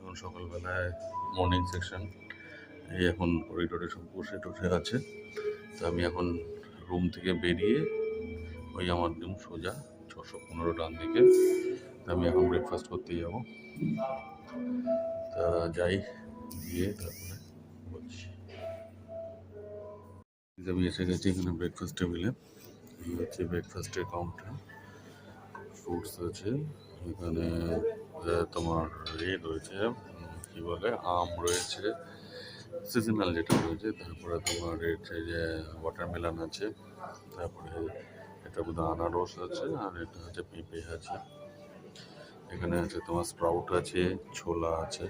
এখন সকালবেলায় morning section. এই এখন করিডোরে সব বসে টসে আছে। তো আমি এখন রুম থেকে বেরিয়ে ওই আমার রুম সোজা 615 ডান দিকে। তো আমি এখন ব্রেকফাস্ট করতে যাব। তা যাই, গিয়ে তারপরে বলছি। আমি এসে গেছি এখানে ব্রেকফাস্ট টেবিলে। এই হচ্ছে ব্রেকফাস্টের কাউন্টার। ফ্রুটস আছে এখানে, তোমার রয়েছে কি বলে, আম রয়েছে সিজনাল যেটা রয়েছে, তারপরে তোমার রয়েছে যে ওয়াটারমেলন আছে, তারপরে এটা বোধহয় আনারস আছে, আর এটা হচ্ছে পেঁপে আছে। এখানে আছে তোমার স্প্রাউট আছে, ছোলা আছে,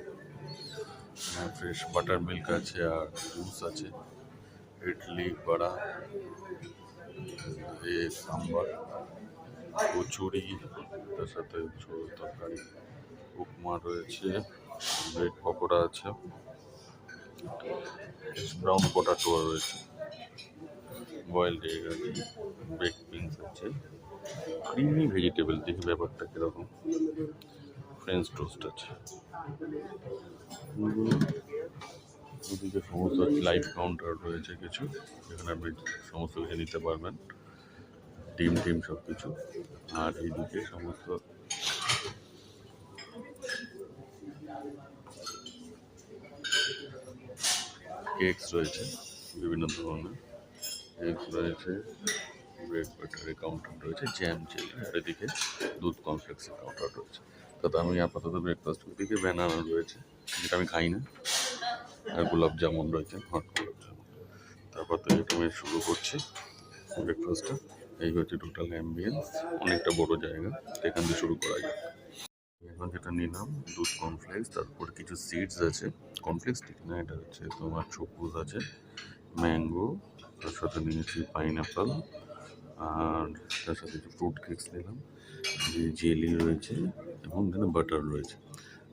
ফ্রেশ বাটার মিল্ক আছে, আর জুস আছে, ইডলি বড়া, সাম্বার, কচুরি, তার সাথে ঝোল তরকারি, উপমা রয়েছে, ব্রেড পকোড়া আছে, ব্রাউন পটাটো রয়েছে, বয়েলড এগ আছে, বেক বিনস আছে, ক্রিমি ভেজিটেবল, দেখি ব্যাপারটা কীরকম, ফ্রেঞ্চ টোস্ট আছে। ওদিকে সমস্ত লাইভ কাউন্টার রয়েছে কিছু, যেখানে আপনি সমস্ত কিছু নিতে পারবেন, ডিম টিম সব কিছু। আর এইদিকে সমস্ত কেকস রয়েছে, বিভিন্ন ধরনের কেকস রয়েছে, ব্রেড বাটারের কাউন্টার রয়েছে, জ্যাম জেলি, আর এদিকে দুধ কমপ্লেক্সের কাউন্টার রয়েছে। তাতে আমি আপাতত ব্রেকফাস্ট, ওদিকে ব্যানানা রয়েছে যেটা আমি খাই না, আর গোলাপ জামুন রয়েছে, হট গোলাপ জামুন। তারপর তো এটা আমি শুরু করছি ব্রেকফাস্টটা। এই হচ্ছে টোটাল অ্যাম্বিয়েন্স, অনেকটা বড় জায়গা, এখান থেকে শুরু করা যায়। এখন যেটা নিলাম দুধ কর্নফ্লেক্স, তারপর কিছু সিডস আছে, কর্নফ্লেক্স ঠিক না, এটা হচ্ছে তোমার চোকুজ আছে, ম্যাঙ্গো, তার সাথে নিয়েছি পাইনঅ্যাপেল, আর তার সাথে কিছু ফ্রুট কেকস নিলাম, যে জেলি রয়েছে এবং এখানে বাটার রয়েছে।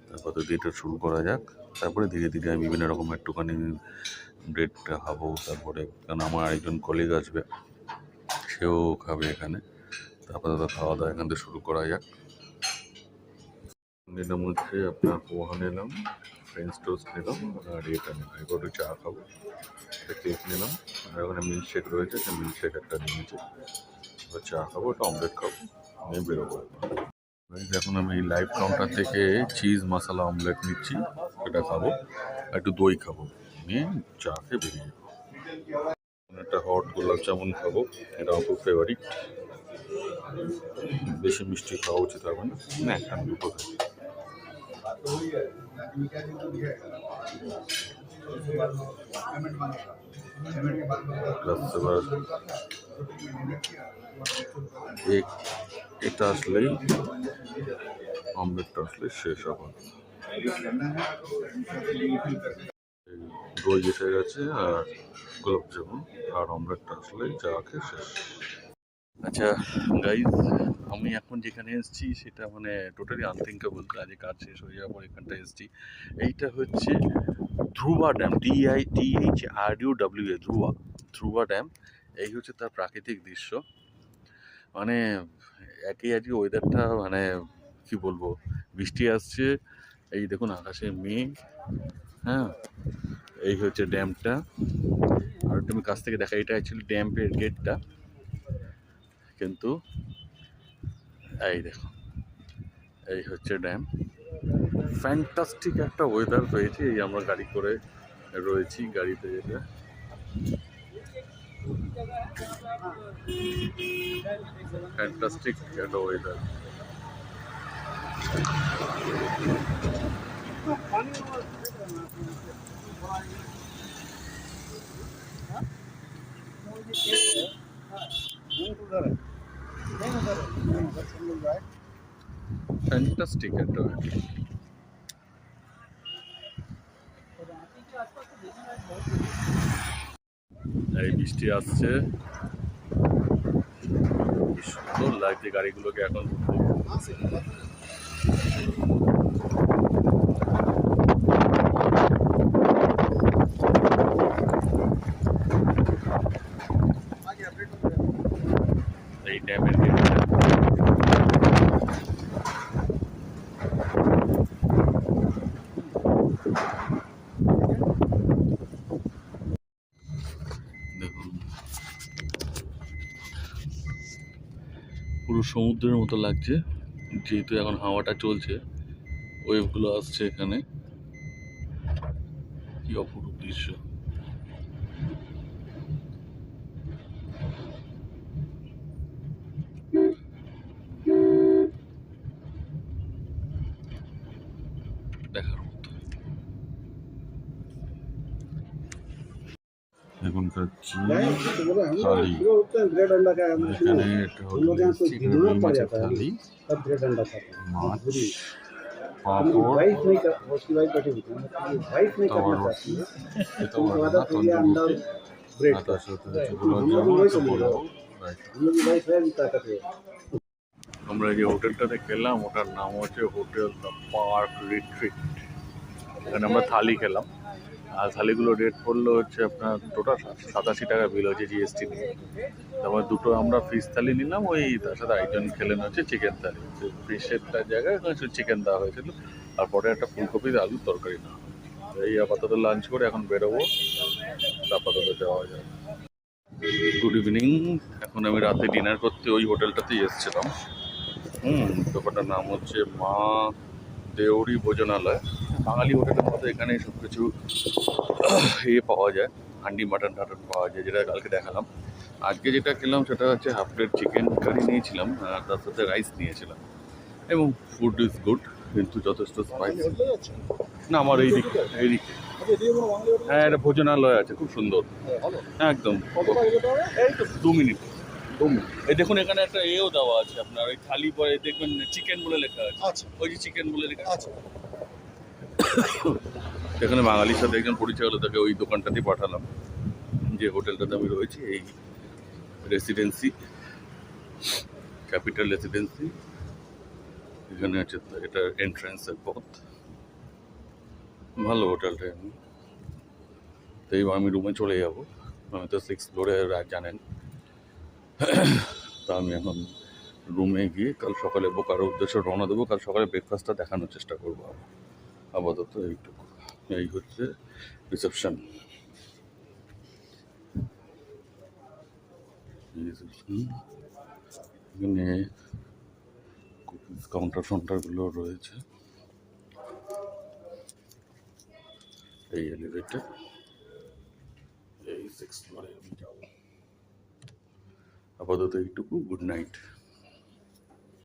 তারপর তো এটা শুরু করা যাক। তারপরে ধীরে ধীরে আমি বিভিন্ন রকম একটুখানি ব্রেডটা খাবো, তারপরে কারণ আমার আরেকজন কলিগ আসবে, সেও খাবে এখানে। তারপরে তো খাওয়া দাওয়া এখান থেকে শুরু করা যাক। নিলাম হচ্ছে আপনার পোহা নিলাম, ফ্রেঞ্চ টোস্ট নিলাম, আর এটা নিলাম, এবার একটু চা খাবো, একটা কেক নিলাম, আর ওখানে মিল্কশেক রয়েছে, সেই মিল্কশেক একটা নিয়েছি। এবার চা খাবো, একটা অমলেট খাবো, নিয়ে বেরোবো। এখন আমি লাইভ কাউন্টার থেকে চিজ মশলা অমলেট নিচ্ছি, এটা খাবো, একটু দই খাবো, নিয়ে চা খেয়ে বেরিয়ে যাবো। একটা হট গোলাপ জামুন খাবো, এটা আমার খুব ফেভারিট। বেশি মিষ্টি খাওয়া উচিত হবে না, একটা দুটো খাই। এটা আসলেই অমলেটটা আসলে শেষ হবে। দই এসে গেছে, আর গোলাপ জামুন আর অমলেটটা আসলে চা খেয়ে শেষ। আচ্ছা গাইজ, আমি এখন যেখানে এসেছি সেটা মানে টোটালি আনথিঙ্কেবল, কাজে কাজ শেষ হয়ে যাওয়ার পর এখানটা এসেছি। এইটা হচ্ছে Dhruba dam, DITHRUWA, Dhruba dam. এই হচ্ছে তার প্রাকৃতিক দৃশ্য, মানে একই আজকে ওয়েদারটা, মানে কি বলবো, বৃষ্টি আসছে, এই দেখুন আকাশে মেঘ, হ্যাঁ। এই হচ্ছে ড্যামটা, আর তুমি কাছ থেকে দেখা, এটা অ্যাকচুয়ালি ড্যামের গেটটা, কিন্তু এই দেখো, এই হচ্ছে ড্যাম। ফ্যান্টাস্টিক একটা ওয়েদার পেয়েছি, এই আমরা গাড়ি করে রয়েছি, গাড়িতে যেটা ফ্যান্টাস্টিক একটা ওয়েদার। ফ্যান্টাস্টিক একটা ওয়েদার। এই বৃষ্টি আসছে, কি সুন্দর লাগছে গাড়িগুলোকে এখন। এই ড্যামের গেটটা, সমুদ্রের মতো লাগছে, যেহেতু এখন হাওয়াটা চলছে, ওয়েভগুলো আসছে এখানে। কি অপরূপ দৃশ্য! দেখার মতো। এখন খাচ্ছি থালি। এখানে একটা হোটেলে এসেছি, এখানে রুই মাছের থালি, মাছ, পাঁপড়, তাওয়া রুটি, খেতে পারে না তন্দুর রুটি, আর তার সাথে হচ্ছে গোলাপ জামুন, একটা পোলাও, রায়তা। আমরা এই যে হোটেলটাতে খেলাম, ওটার নাম হচ্ছে হোটেল দ্য পার্ক রিট্রিট। এখানে আমরা থালি খেলাম, আর থালিগুলো রেট পড়লো হচ্ছে আপনার টোটাল 87 টাকা বিল হচ্ছে জিএসটি নিয়ে। তারপর দুটো আমরা ফিশ থালি নিলাম, ওই তার সাথে একজন খেলেন হচ্ছে চিকেন থালি। ফিশের জায়গায় চিকেন দেওয়া হয়েছিল, আর পরে একটা ফুলকপি আলুর তরকারি নেওয়া। এই আপাতত লাঞ্চ করে এখন বেরোবো, আপাতত যাওয়া যায়। Good evening. এখন আমি রাতে ডিনার করতে ওই হোটেলটাতেই এসেছিলাম। দোকানটার নাম হচ্ছে মা দেউরি ভোজনালয়। বাঙালি হোটেলের মতো এখানে সব কিছু পাওয়া যায়, হান্ডি মাটন টাটন পাওয়া যায়, যেটা কালকে দেখালাম। আজকে যেটা খেলাম সেটা হচ্ছে হাফ প্লেট চিকেন কারি নিয়েছিলাম, আর তার সাথে রাইস নিয়েছিলাম, এবং ফুড ইজ গুড, কিন্তু যথেষ্ট স্পাইসি। না, আমার এইদিকে হ্যাঁ, এটা ভোজনালয় আছে, খুব সুন্দর, একদম। এই তো 2 মিনিট। এই দেখুন, এখানে একটা এও দেওয়া আছে আপনার, ওই থালি পরে দেখবেন চিকেন বলে লেখা আছে। ওই যে চিকেন বলে লেখা আছে। এখানে বাঙালির সাথে একজন পরিচয় হলো, তাকে ওই দোকানটাতেই পাঠালাম, যে হোটেলটাতে আমি রয়েছি, এই রেসিডেন্সি, ক্যাপিটাল রেসিডেন্সি। এখানে আছে, এটা এন্ট্রান্সের পথ। ভালো হোটেলটা। তো এইবার আমি রুমে চলে যাব। আমি তো 6th ফ্লোরে জানেন। তা আমি এখন রুমে গিয়ে কাল সকালে বোকারোর উদ্দেশ্যে রওনা দেবো। কাল সকালে ব্রেকফাস্টটা দেখানোর চেষ্টা করবো। আপাতত এইটুকু। এই হচ্ছে রিসেপশন। এখানে কাউন্টার ফাউন্টারগুলো রয়েছে। এই এলিভেটর, এই 6th ফ্লোরে আমি যাবো। আপাতত এইটুকু। Good night.